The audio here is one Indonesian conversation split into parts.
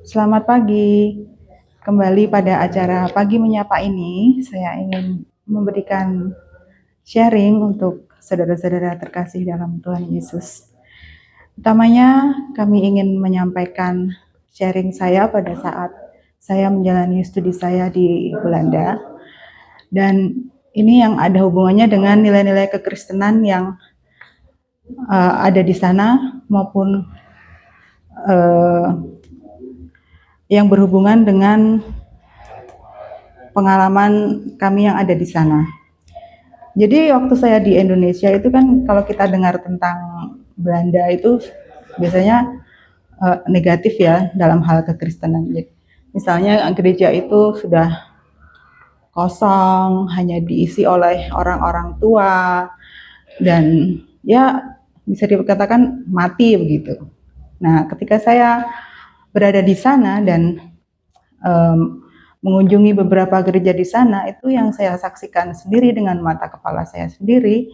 Selamat pagi. Kembali pada acara Pagi Menyapa ini, saya ingin memberikan sharing untuk saudara-saudara terkasih dalam Tuhan Yesus. Utamanya, kami ingin menyampaikan sharing saya pada saat saya menjalani studi saya di Belanda. Dan ini yang ada hubungannya dengan nilai-nilai kekristenan yang ada di sana maupun yang berhubungan dengan pengalaman kami yang ada di sana. Jadi waktu saya di Indonesia itu kan kalau kita dengar tentang Belanda itu biasanya negatif ya dalam hal kekristenan. Misalnya gereja itu sudah kosong, hanya diisi oleh orang-orang tua dan ya bisa dikatakan mati begitu. Nah, ketika saya berada di sana dan mengunjungi beberapa gereja di sana, itu yang saya saksikan sendiri dengan mata kepala saya sendiri,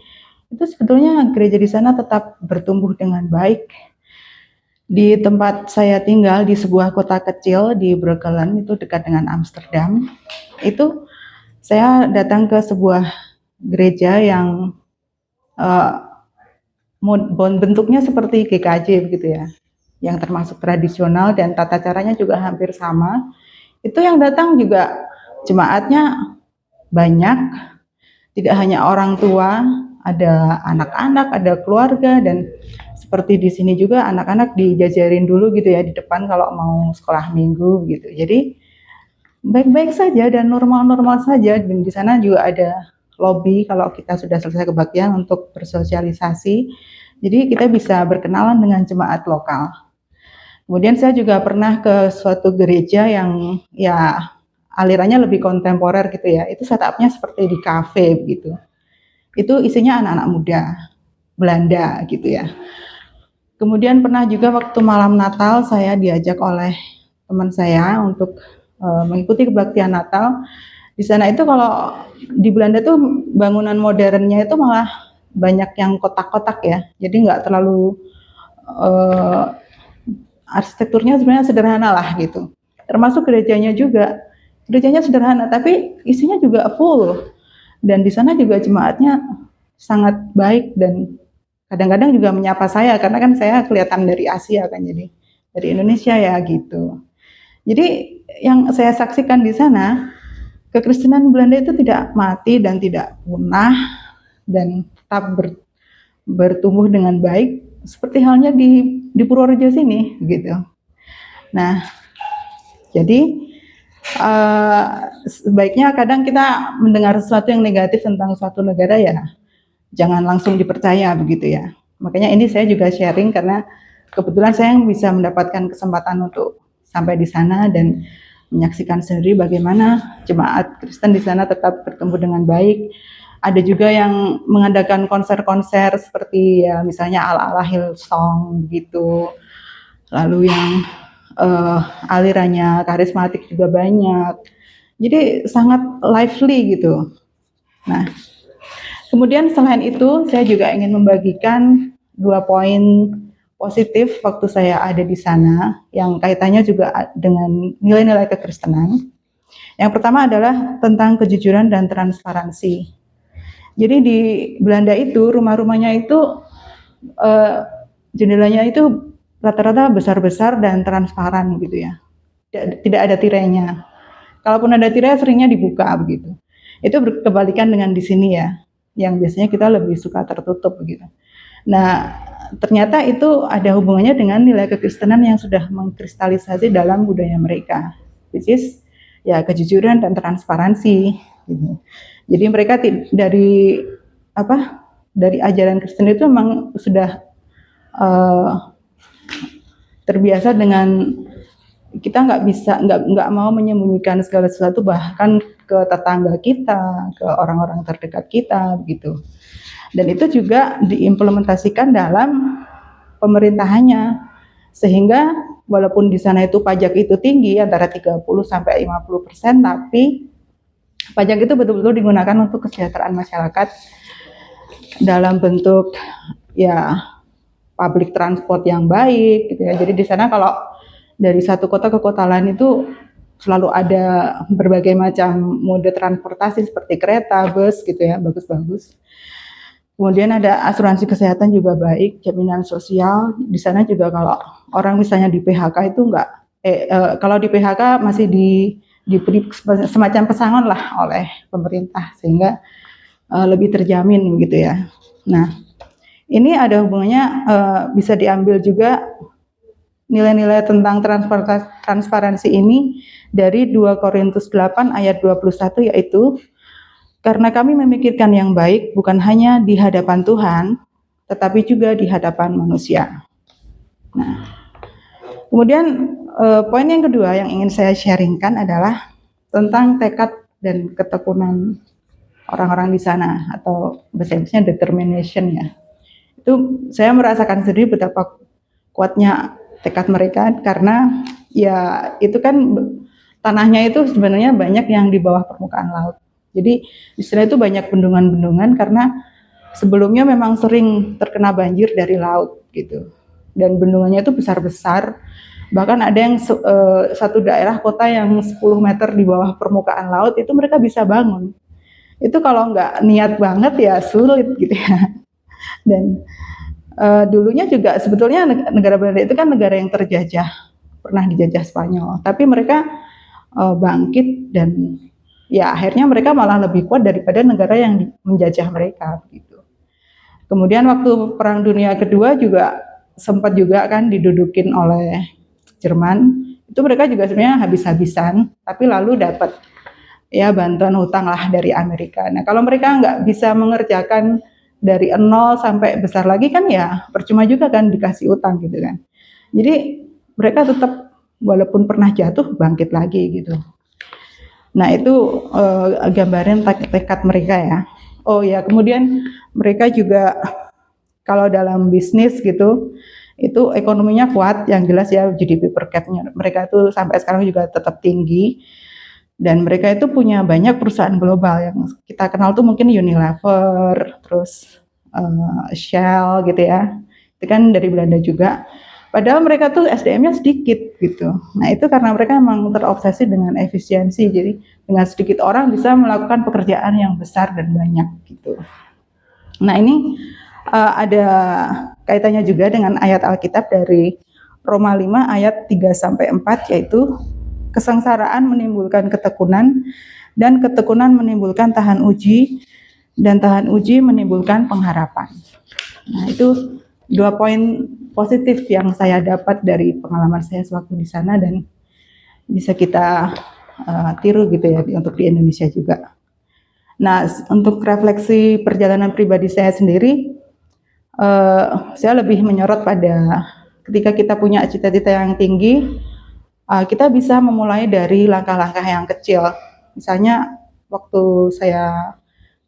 itu sebetulnya gereja di sana tetap bertumbuh dengan baik. Di tempat saya tinggal di sebuah kota kecil di Breukelen, itu dekat dengan Amsterdam, itu saya datang ke sebuah gereja yang bentuknya seperti GKJ begitu ya, yang termasuk tradisional dan tata caranya juga hampir sama. Itu yang datang juga jemaatnya banyak, tidak hanya orang tua, ada anak-anak, ada keluarga, dan seperti di sini juga anak-anak dijajarin dulu gitu ya di depan kalau mau sekolah minggu gitu. Jadi baik-baik saja dan normal-normal saja. Dan di sana juga ada lobby kalau kita sudah selesai kebaktian untuk bersosialisasi. Jadi kita bisa berkenalan dengan jemaat lokal. Kemudian saya juga pernah ke suatu gereja yang ya alirannya lebih kontemporer gitu ya. Itu setupnya seperti di kafe begitu. Itu isinya anak-anak muda Belanda gitu ya. Kemudian pernah juga waktu malam Natal saya diajak oleh teman saya untuk mengikuti kebaktian Natal. Di sana itu kalau di Belanda tuh bangunan modernnya itu malah banyak yang kotak-kotak ya. Jadi nggak terlalu arsitekturnya sebenarnya sederhana lah gitu. Termasuk gerejanya juga. Gerejanya sederhana tapi isinya juga full. Dan di sana juga jemaatnya sangat baik dan kadang-kadang juga menyapa saya karena kan saya kelihatan dari Asia kan, jadi dari Indonesia ya gitu. Jadi yang saya saksikan di sana, kekristenan Belanda itu tidak mati dan tidak punah dan tetap bertumbuh dengan baik seperti halnya di Purworejo sini gitu. Nah, jadi sebaiknya kadang kita mendengar sesuatu yang negatif tentang suatu negara ya jangan langsung dipercaya begitu ya. Makanya ini saya juga sharing karena kebetulan saya bisa mendapatkan kesempatan untuk sampai di sana dan menyaksikan sendiri bagaimana jemaat Kristen di sana tetap bertumbuh dengan baik. Ada juga yang mengadakan konser-konser seperti ya misalnya ala-ala Hillsong gitu. Lalu yang alirannya karismatik juga banyak. Jadi sangat lively gitu. Nah, kemudian selain itu saya juga ingin membagikan 2 poin positif waktu saya ada di sana yang kaitannya juga dengan nilai-nilai kekristenan. Yang pertama adalah tentang kejujuran dan transparansi. Jadi di Belanda itu rumah-rumahnya itu jendelanya itu rata-rata besar-besar dan transparan gitu ya. Tidak ada tirainya. Kalaupun ada tirai seringnya dibuka begitu. Itu berkebalikan dengan di sini ya, yang biasanya kita lebih suka tertutup begitu. Nah, ternyata itu ada hubungannya dengan nilai kekristenan yang sudah mengkristalisasi dalam budaya mereka, which is ya kejujuran dan transparansi. Gitu. Jadi mereka dari dari ajaran Kristen itu memang sudah terbiasa dengan kita nggak mau menyembunyikan segala sesuatu bahkan ke tetangga kita, ke orang-orang terdekat kita begitu. Dan itu juga diimplementasikan dalam pemerintahannya sehingga walaupun di sana itu pajak itu tinggi antara 30 sampai 50%, tapi pajak itu betul-betul digunakan untuk kesejahteraan masyarakat dalam bentuk ya public transport yang baik gitu ya. Jadi di sana kalau dari satu kota ke kota lain itu selalu ada berbagai macam mode transportasi seperti kereta, bus gitu ya, bagus-bagus. Kemudian ada asuransi kesehatan juga baik, jaminan sosial. Di sana juga kalau orang misalnya di PHK itu enggak, kalau di PHK masih diberi semacam pesangon lah oleh pemerintah sehingga lebih terjamin gitu ya. Nah, ini ada hubungannya bisa diambil juga nilai-nilai tentang transparansi ini dari 2 Korintus 8 ayat 21 yaitu karena kami memikirkan yang baik bukan hanya di hadapan Tuhan tetapi juga di hadapan manusia. Nah, kemudian poin yang kedua yang ingin saya sharingkan adalah tentang tekad dan ketekunan orang-orang di sana atau bahasa Inggrisnya determination ya. Itu saya merasakan sendiri betapa kuatnya tekad mereka karena ya itu kan tanahnya itu sebenarnya banyak yang di bawah permukaan laut. Jadi di sana itu banyak bendungan-bendungan karena sebelumnya memang sering terkena banjir dari laut gitu. Dan bendungannya itu besar-besar. Bahkan ada yang satu daerah kota yang 10 meter di bawah permukaan laut itu mereka bisa bangun. Itu kalau nggak niat banget ya sulit gitu ya. Dan dulunya juga sebetulnya negara Belanda itu kan negara yang terjajah, pernah dijajah Spanyol. Tapi mereka bangkit dan ya akhirnya mereka malah lebih kuat daripada negara yang menjajah mereka gitu. Kemudian waktu Perang Dunia Kedua juga sempat juga kan didudukin oleh Jerman. Itu mereka juga sebenarnya habis-habisan, tapi lalu dapat ya bantuan hutang lah dari Amerika. Nah kalau mereka nggak bisa mengerjakan dari nol sampai besar lagi kan ya percuma juga kan dikasih utang gitu kan. Jadi mereka tetap walaupun pernah jatuh bangkit lagi gitu. Nah itu gambaran tekad mereka ya. Oh ya kemudian mereka juga kalau dalam bisnis gitu itu ekonominya kuat, yang jelas ya GDP per capita mereka itu sampai sekarang juga tetap tinggi. Dan mereka itu punya banyak perusahaan global yang kita kenal tuh mungkin Unilever, terus Shell gitu ya. Itu kan dari Belanda juga. Padahal mereka tuh SDM-nya sedikit gitu. Nah itu karena mereka memang terobsesi dengan efisiensi. Jadi dengan sedikit orang bisa melakukan pekerjaan yang besar dan banyak gitu. Nah ini ada kaitannya juga dengan ayat Alkitab dari Roma 5 ayat 3-4 yaitu kesengsaraan menimbulkan ketekunan, dan ketekunan menimbulkan tahan uji, dan tahan uji menimbulkan pengharapan. Nah, itu 2 poin positif yang saya dapat dari pengalaman saya sewaktu di sana dan bisa kita tiru gitu ya untuk di Indonesia juga. Nah, untuk refleksi perjalanan pribadi saya sendiri, saya lebih menyorot pada ketika kita punya cita-cita yang tinggi, kita bisa memulai dari langkah-langkah yang kecil. Misalnya waktu saya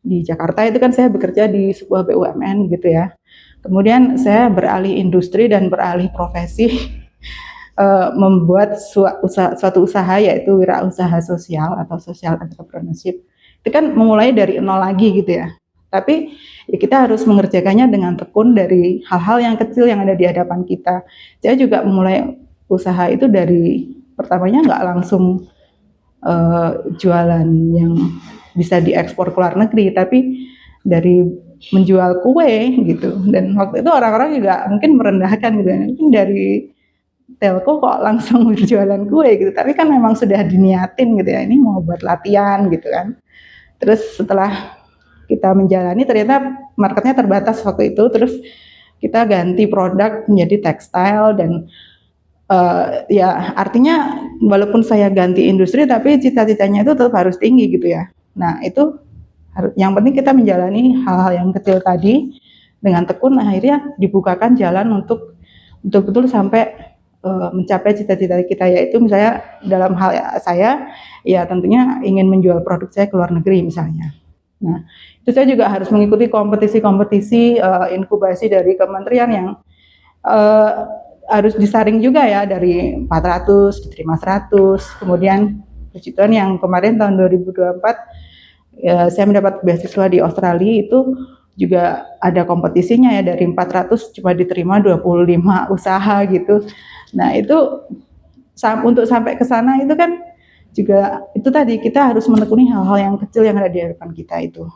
di Jakarta itu kan saya bekerja di sebuah BUMN gitu ya. Kemudian saya beralih industri dan beralih profesi membuat suatu usaha yaitu wirausaha sosial atau social entrepreneurship. Itu kan memulai dari nol lagi gitu ya. Tapi ya kita harus mengerjakannya dengan tekun dari hal-hal yang kecil yang ada di hadapan kita. Saya juga memulai usaha itu dari pertamanya nggak langsung jualan yang bisa diekspor ke luar negeri, tapi dari menjual kue gitu. Dan waktu itu orang-orang juga mungkin merendahkan gitu, mungkin dari telco kok langsung berjualan kue gitu. Tapi kan memang sudah diniatin gitu ya, ini mau buat latihan gitu kan. Terus setelah kita menjalani ternyata marketnya terbatas waktu itu, terus kita ganti produk menjadi tekstil dan ya artinya walaupun saya ganti industri tapi cita-citanya itu tetap harus tinggi gitu ya. Nah itu yang penting kita menjalani hal-hal yang kecil tadi dengan tekun, akhirnya dibukakan jalan untuk betul-betul sampai mencapai cita-cita kita, yaitu misalnya dalam hal saya ya tentunya ingin menjual produk saya ke luar negeri misalnya. Nah itu saya juga harus mengikuti kompetisi-kompetisi inkubasi dari kementerian yang harus disaring juga ya, dari 400 diterima 100. Kemudian puji Tuhan yang kemarin tahun 2024 ya, saya mendapat beasiswa di Australia, itu juga ada kompetisinya ya, dari 400 cuma diterima 25 usaha gitu. Nah itu untuk sampai ke sana itu kan juga itu tadi, kita harus menekuni hal-hal yang kecil yang ada di hadapan kita itu.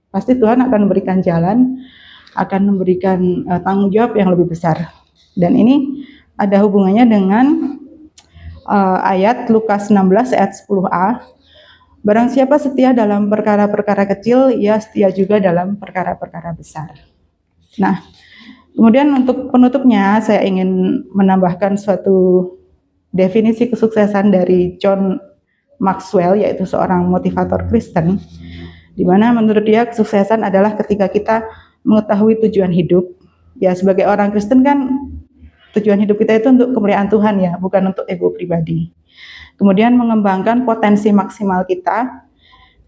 Pasti Tuhan akan memberikan jalan, akan memberikan tanggung jawab yang lebih besar. Dan ini ada hubungannya dengan ayat Lukas 16 ayat 10a. Barang siapa setia dalam perkara-perkara kecil, ia setia juga dalam perkara-perkara besar. Nah, kemudian untuk penutupnya saya ingin menambahkan suatu definisi kesuksesan dari John Maxwell, yaitu seorang motivator Kristen, di mana menurut dia kesuksesan adalah ketika kita mengetahui tujuan hidup. Ya, sebagai orang Kristen kan tujuan hidup kita itu untuk kemuliaan Tuhan ya, bukan untuk ego pribadi. Kemudian mengembangkan potensi maksimal kita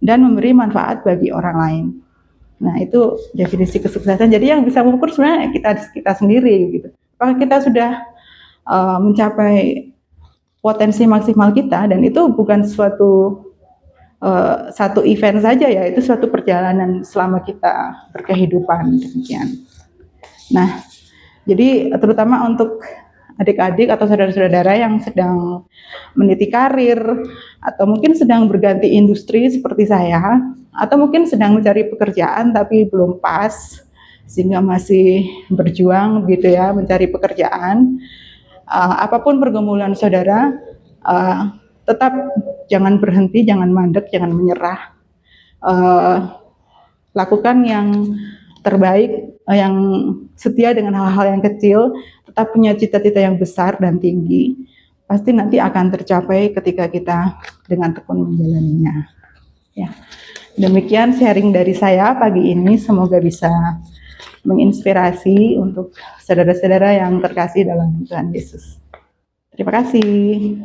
dan memberi manfaat bagi orang lain. Nah, itu definisi kesuksesan. Jadi yang bisa mengukur sebenarnya kita sendiri gitu. Apakah kita sudah mencapai potensi maksimal kita, dan itu bukan satu event saja ya, itu suatu perjalanan selama kita berkehidupan, demikian. Nah, jadi terutama untuk adik-adik atau saudara-saudara yang sedang meniti karir, atau mungkin sedang berganti industri seperti saya, atau mungkin sedang mencari pekerjaan tapi belum pas, sehingga masih berjuang gitu ya, mencari pekerjaan. Apapun pergumulan saudara, tetap jangan berhenti, jangan mandek, jangan menyerah. Lakukan yang terbaik, yang setia dengan hal-hal yang kecil, tetap punya cita-cita yang besar dan tinggi. Pasti nanti akan tercapai ketika kita dengan tekun menjalaninya. Ya. Demikian sharing dari saya pagi ini, semoga bisa menginspirasi untuk saudara-saudara yang terkasih dalam Tuhan Yesus. Terima kasih.